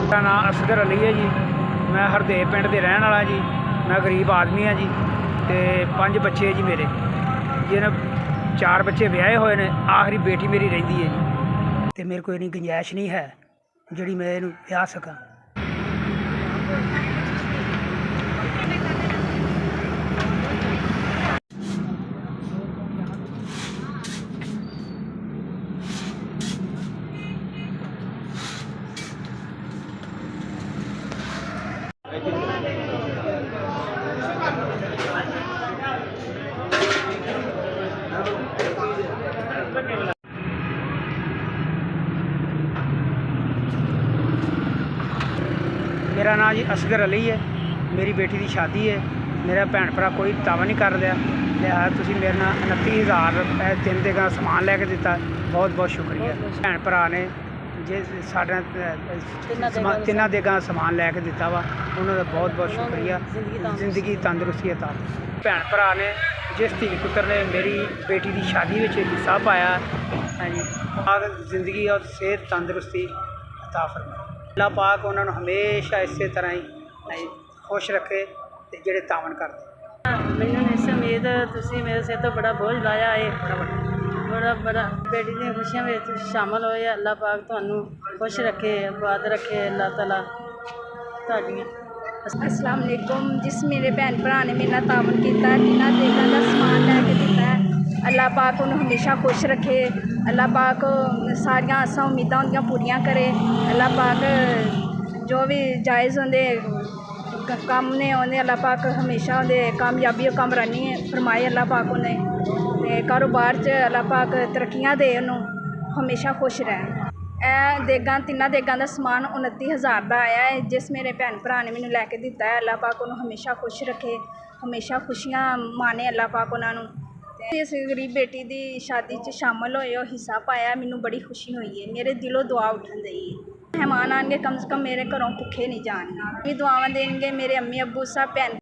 मेरा नाम असगर अली है जी। मैं हरदेव पिंड के रहने वाला जी। मैं गरीब आदमी हाँ जी। तो 5 बच्चे जी मेरे, जिन्हें 4 बच्चे ब्याहे हुए ने, आखिरी बेटी मेरी रही है जी। तो मेरे को इन्नी गुंजाइश नहीं है जी मैं इन्हू ब्याह सका। मेरा नाम जी असगर अली है। मेरी बेटी की शादी है। मेरा भैन भरा कोई दावा नहीं कर लिया, लिहाजा तुसी मेरे ना 29,000 दिन देगा समान लैके दिता। बहुत बहुत शुक्रिया। भैन भरा ने जे साढ़े तिना देगा समान लैके दिता वा, उन्होंने बहुत बहुत शुक्रिया। जिंदगी तंदुरुस्ती अता। भैन भरा ने जिस धी पुत्र ने मेरी बेटी की शादी में हिस्सा पाया, हाँ जी, जिंदगी और सेहत तंदुरुस्ती अता फरमाए। अल्लाह पाक उन्होंने हमेशा इस तरह ही खुश रखे ते जेड़े तावन करते। मैनू नहीं उम्मीद तुसी मेरे सिर तो बड़ा बोझ लाया है, बड़ा बेटी दी खुशियां में शामिल होए। अल्लाह पाक तुहानू खुश रखे, आबाद रखे। अल्लाह ताला तुहाडियां। अस्सलाम वालेकुम। जिस मेरे भैन भरा ने मेरे नाल तावन किया, तिन्हां देगां दा समान लैके दिता है, अल्लाह पाक उन्हें हमेशा खुश रखे। अल्लाह पाक सारियां आसां उम्मीदां उंदियां पूरियां करे। अल्लाह पाक जो भी जायज़ होंदे कम्म ने उन्हें अल्लाह पाक हमेशा उंदे कामयाबी कामरानी फरमाए। अल्लाह पाक उन्हें ते कारोबार च अल्लाह पाक तरक्कियां दे, उन्होंने हमेशा खुश रहे। देगां तिन्हां देगां दा समान 29,000 का आया है, जिस मेरे भैन भरा ने मैनू लैके दिता है। अल्लाह पाक उन्होंने हमेशा खुश रखे, हमेशा खुशियां माने अल्लाह पाक उन्होंने। इस गरीब बेटी की शादी च शामिल होए और हिस्सा पाया, मैनू बड़ी खुशी हुई है। मेरे दिलों दुआ उठन दी है। मेहमान आएंगे, कम से कम मेरे घरों भुखे नहीं जाने, भी दुआवां देंगे। मेरे अम्मी अब्बू सब भैन